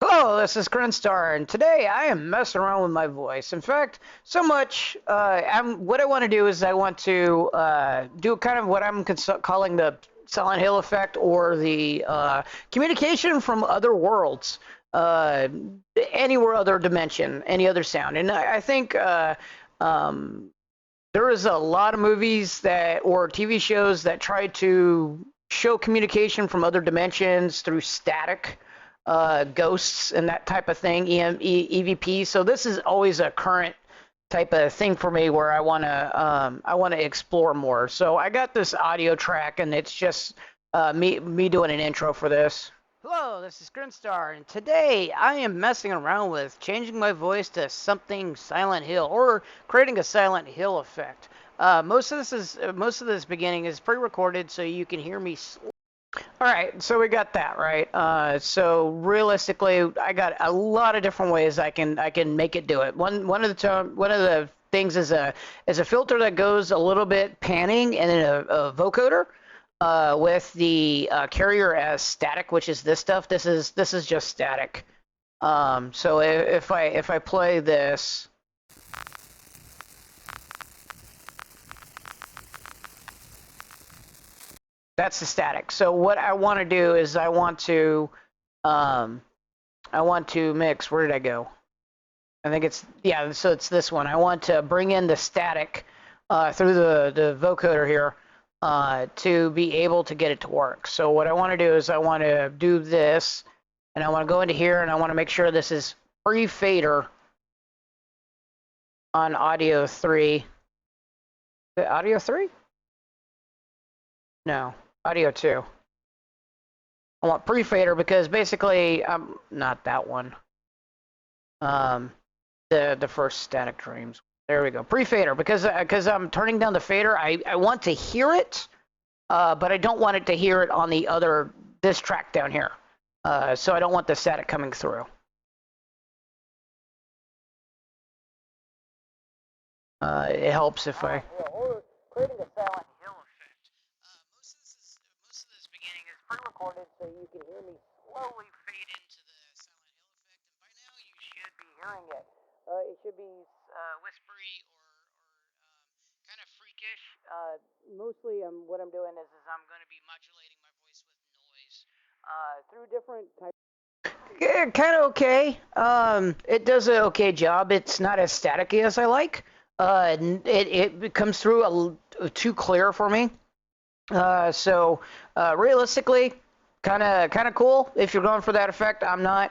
Hello, this is Grinstar, and today I am messing around with my voice. In fact, so much. What I want to do is I want to do kind of what I'm calling the Silent Hill effect, or the communication from other worlds, uh, any other dimension, any other sound. And I think um, there is a lot of movies that or TV shows that try to show communication from other dimensions through static, ghosts, and that type of thing, EVP. So this is always a current type of thing for me where I want to explore more. So I got this audio track, and it's just me doing an intro for this. Hello, this is Grinstar, and today I am messing around with changing my voice to something Silent Hill, or creating a Silent Hill effect. Most of this beginning is pre-recorded, so you can hear me. All right, so we got that right. So realistically, I got a lot of different ways I can make it do it. One of the things is a filter that goes a little bit panning, and then a vocoder with the carrier as static, which is this stuff. This is just static. So if I play this, that's the static. So what I want to do is um, I want to mix. Where did I go? I think it's, yeah. So it's this one. I want to bring in the static through the vocoder here to be able to get it to work. So what I want to do is I want to do this, and I want to go into here, and I want to make sure this is free fader on audio 3. Audio 3? No, audio 2. I want pre-fader because basically, not that one. Um, the first Static Dreams. There we go. Pre-fader because I'm turning down the fader. I want to hear it, but I don't want it to hear it on this track down here. So I don't want the static coming through. It helps if I. Or creating a Silent Hill effect. Most of this beginning is pre-recorded, so you can hear me slowly fade into the Silent Hill effect, and by now you should be hearing it. It should be whispery, or kind of freakish. Mostly, what I'm doing is I'm going to be modulating my voice with noise through different types. Yeah, kind of okay. It does an okay job. It's not as staticky as I like. It comes through too clear for me. So realistically, kind of cool. If you're going for that effect, I'm not.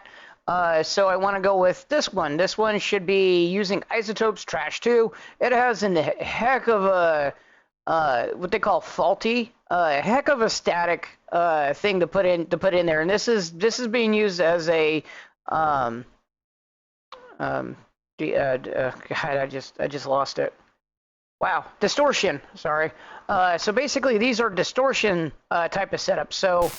So I want to go with this one. This one should be using Isotopes Trash 2. It has a heck of a what they call faulty, a heck of a static thing to put in there, and this is being used as a um, um, God, I just lost it. Wow, distortion. Sorry. So basically, these are distortion type of setups. So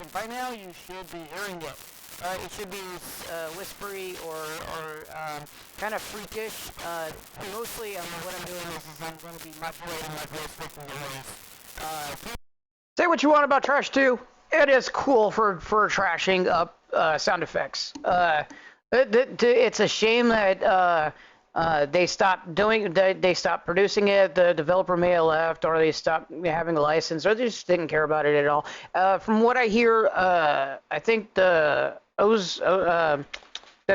and by now you should be hearing it. It should be whispery, or kind of freakish. Mostly, what I'm doing is I'm going to be modulating my voice with noise. Say what you want about Trash 2. It is cool for trashing up sound effects. It's a shame that they stopped they stopped producing it. The developer may have left, or they stopped having a license, or they just didn't care about it at all. From what I hear, I think the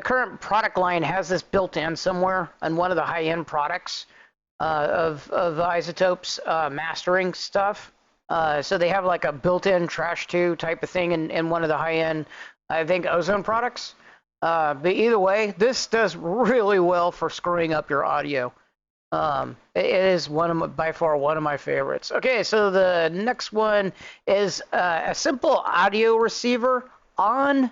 current product line has this built in somewhere on one of the high-end products of Isotopes mastering stuff. So they have like a built-in Trash 2 type of thing in one of the high-end, I think, Ozone products. But either way, this does really well for screwing up your audio. It is by far one of my favorites. Okay, so the next one is a simple audio receiver on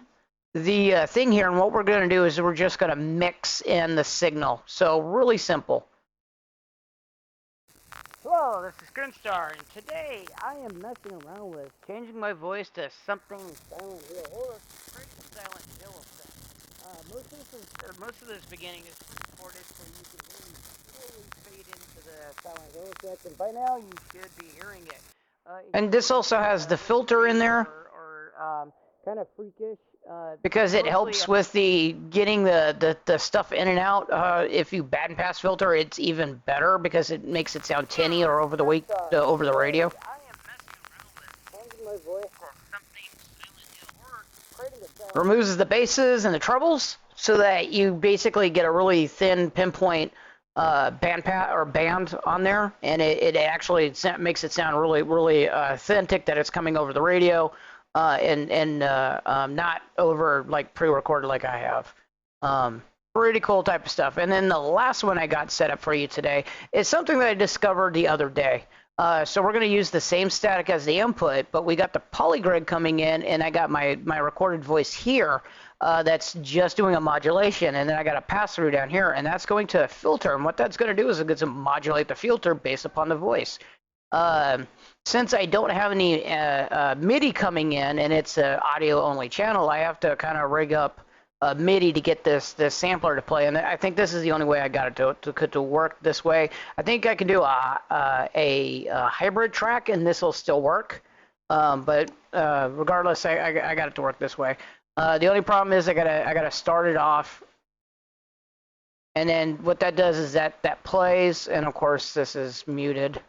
the thing here, and what we're going to do is we're just going to mix in the signal. So really simple. Hello, this is Grinstar, and today I am messing around with changing my voice to something Silent Hill, or creating Silent Hill effect. most of this beginning is recorded so you can really slowly fade into the Silent Hill effect, and by now you should be hearing it. And this also has the filter in there, or kind of freakish, because it helps with the getting the stuff in and out. If you bandpass filter, it's even better because it makes it sound tinny or over the radio. I am messing around with changing my voice to something Silent Hill or removes the basses and the trebles so that you basically get a really thin pinpoint band on there, and it actually makes it sound really authentic that it's coming over the radio, and not over like pre-recorded like I have. Pretty cool type of stuff. And then the last one I got set up for you today is something that I discovered the other day. So we're going to use the same static as the input, but we got the polygrid coming in, and I got my recorded voice here that's just doing a modulation, and then I got a pass-through down here, and that's going to filter. And what that's going to do is it's going to modulate the filter based upon the voice. Since I don't have any MIDI coming in, and it's an audio-only channel, I have to kind of rig up MIDI to get this sampler to play, and I think this is the only way I got it to work this way. I think I can do a hybrid track, and this will still work. But regardless, I got it to work this way. The only problem is I gotta start it off, and then what that does is that plays, and of course this is muted.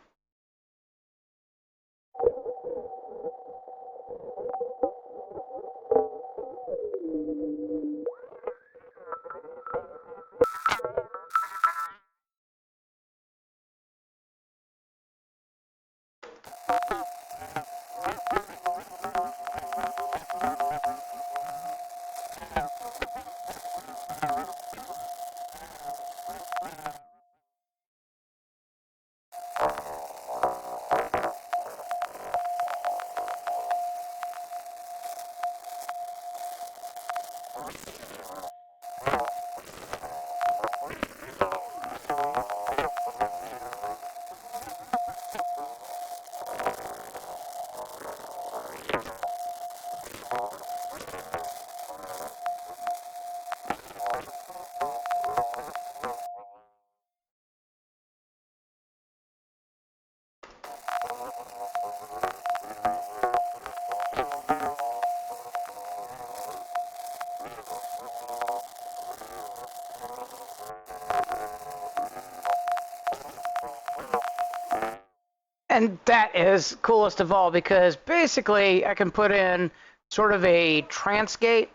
And that is coolest of all because basically I can put in sort of a trance gate.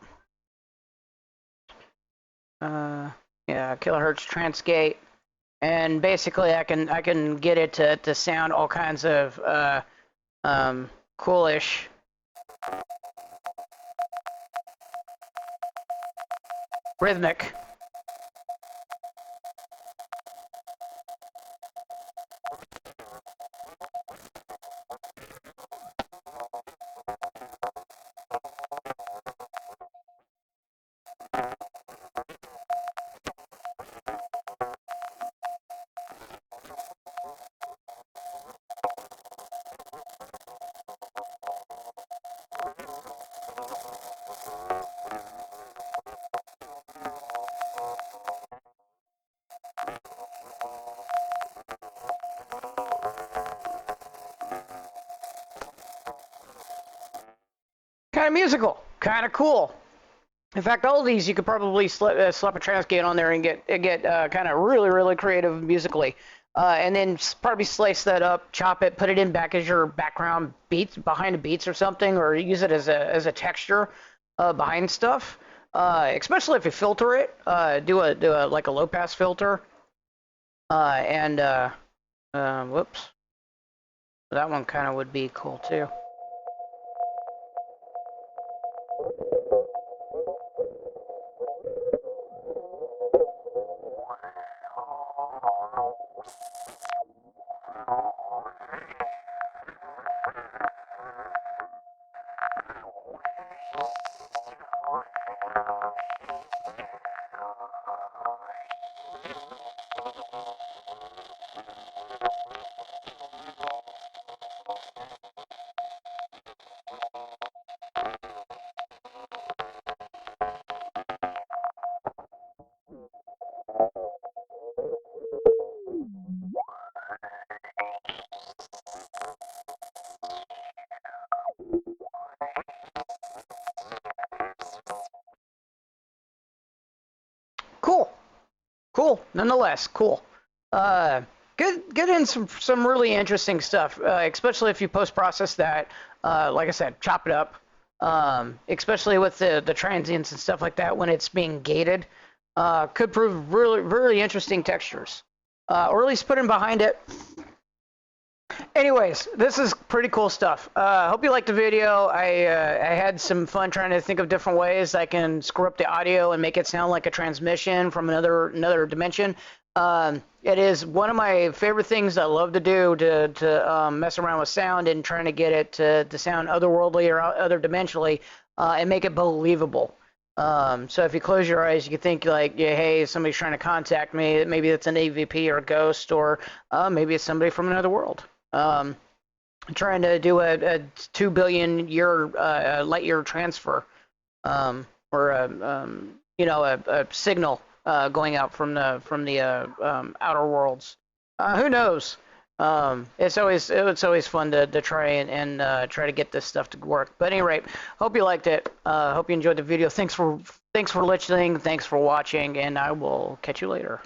Yeah, kilohertz trance gate. And basically I can get it to sound all kinds of coolish. Rhythmic. Kind of musical, kind of cool. In fact, all of these you could probably slap a trance gate on there and get kind of really creative musically, and then probably slice that up, chop it, put it in back as your background beats behind the beats or something, or use it as a texture behind stuff. Especially if you filter it, do a like a low pass filter, and whoops, that one kind of would be cool too. cool. Nonetheless, cool. Get in some really interesting stuff, especially if you post process that. Like I said, chop it up. Especially with the transients and stuff like that when it's being gated, could prove really interesting textures, or at least put in behind it. Anyways, this is pretty cool stuff. Hope you liked the video. I had some fun trying to think of different ways I can screw up the audio and make it sound like a transmission from another dimension. It is one of my favorite things I love to do to mess around with sound and trying to get it to sound otherworldly or other dimensionally and make it believable. So if you close your eyes, you can think like, yeah, hey, somebody's trying to contact me. Maybe it's an EVP or a ghost, or maybe it's somebody from another world. Trying to do a 2 billion light year transfer, or a signal going out from the outer worlds. Who knows? It's always fun to try and try to get this stuff to work. But at any rate, hope you liked it. Hope you enjoyed the video. Thanks for listening. Thanks for watching, and I will catch you later.